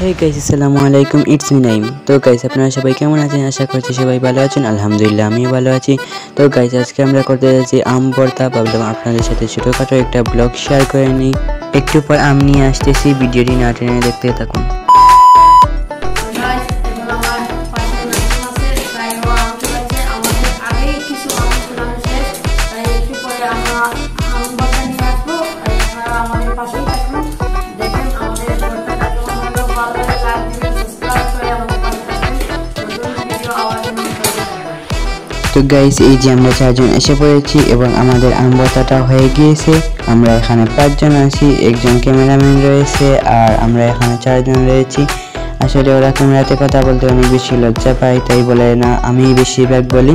Hey guys আসসালামু আলাইকুম it's me Naim. তো গাইস আপনারা সবাই কেমন আছেন? আশা করছি সবাই ভালো আছেন। আলহামদুলিল্লাহ আমিও ভালো আছি। তো গাইস আজকে আমরা করতে যাচ্ছি আম ভর্তা। ভাবলাম আপনাদের সাথে ছোটখাটো একটা ব্লগ শেয়ার করে নিই। একটু পর আম নিয়ে আসতেছি, ভিডিওটি না টেনে দেখতে থাকুন। তো গাইস এই যে আমরা চারজন এসে পড়েছি এবং আমাদের আম ভর্তাটা হয়ে গিয়েছে। আমরা এখানে 5 জন আছি, একজন ক্যামেরাম্যান রয়েছে আর আমরা এখানে 4 জন রয়েছি। আসলে ওরা ক্যামেরাতে কথা বলতে অনেক বেশি লজ্জা পায়, তাই বলে না আমি বেশিরভাগ বলি।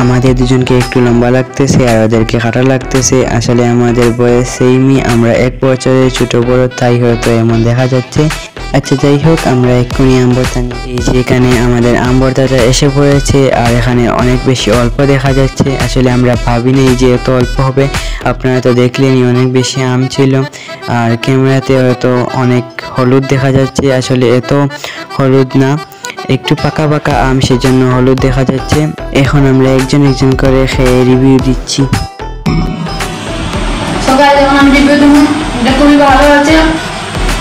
আমাদের দুজনকে একটু লম্বা লাগতেছে আর ওদেরকে খাটো লাগতেছে। আসলে আমাদের বয়স সেমই, আমরা 1 বছরের ছোট বড়, তাই হয়তো এমন দেখা যাচ্ছে। আচ্ছা যাই হোক, আমরা এক্ষুনি আম ভর্তা নিয়েছি। এখানে আমাদের আম ভর্তাটা এসে পড়েছে আর এখানে অনেক বেশি অল্প দেখা যাচ্ছে। আসলে আমরা ভাবিনি যে এত অল্প হবে। আপনারা তো দেখলেনই অনেক বেশি আম ছিল আর ক্যামেরাতে হয়তো অনেক হলুদ দেখা যাচ্ছে। আসলে এত হলুদ না, একটু পাকা পাকা আম, সেজন্য হলুদ দেখা যাচ্ছে। এখন আমরা একজন একজন করে খেয়ে রিভিউ দিচ্ছি। সকালে যখন আমি রিভিউ দেবো, এটা খুবই ভালো হয়েছে।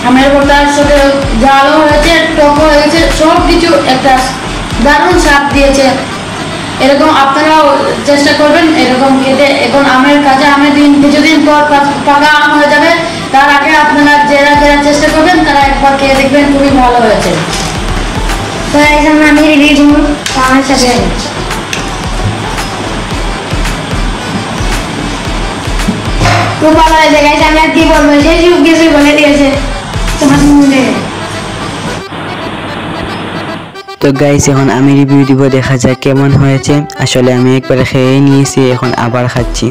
আমের ভর্তার সাথে ঝালও হয়েছে, টকও হয়েছে, সব কিছু একটা দারুণ স্বাদ দিয়েছে। এরকম আপনারাও চেষ্টা করবেন এরকম খেতে। এখন আমের কাঁচা আমের কিছুদিন পর পাকা আম হয়ে যাবে, তার আগে আপনারা যারা চেষ্টা করবেন তারা একবার খেয়ে দেখবেন, খুবই ভালো হয়েছে। তো এখন আমি রিভিউ দেবো আমার সাথে। খুব ভালো হয়েছে গাইস, আমি আর কি বলবো, সেই সব কিছু বলে দিয়েছে তোমার মুখে। তো গাইস এখন আমি রিভিউ দিব, দেখা যাক কেমন হয়েছে। আসলে আমি একবার খেয়ে নিয়েছি, এখন আবার খাচ্ছি।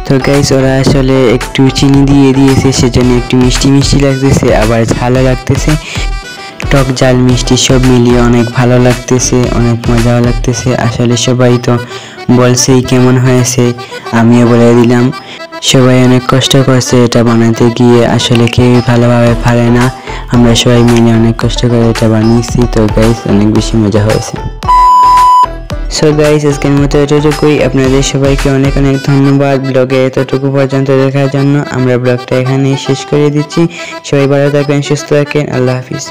তো গাইস ওরা আসলে একটু চিনি দিয়ে দিয়েছে, সেজন্য একটু মিষ্টি মিষ্টি লাগতেছে, আবার ঝালও লাগতেছে। টক ঝাল মিষ্টি সব মিলিয়ে অনেক ভালো লাগতেছে, অনেক মজাও লাগতেছে। আসলে সবাই তো বলছেই কেমন হয়েছে, আমিও বলে দিলাম। সবাই অনেক কষ্ট করছে এটা বানাতে গিয়ে, আসলে কেউ ভালোভাবে পারে না। আমরা সবাই মিলে অনেক কষ্ট করে এটা বানিয়েছি। তো গাইস অনেক বেশি মজা হয়েছে। সো গাইস আজকের মতো এতটুকুই। আপনাদের সবাইকে অনেক অনেক ধন্যবাদ ব্লগে এতটুকু পর্যন্ত দেখার জন্য। আমরা ব্লগটা এখানেই শেষ করে দিচ্ছি। সবাই ভালো থাকবেন, সুস্থ থাকেন, আল্লাহ হাফিজ।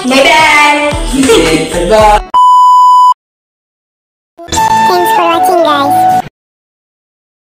Bye bye.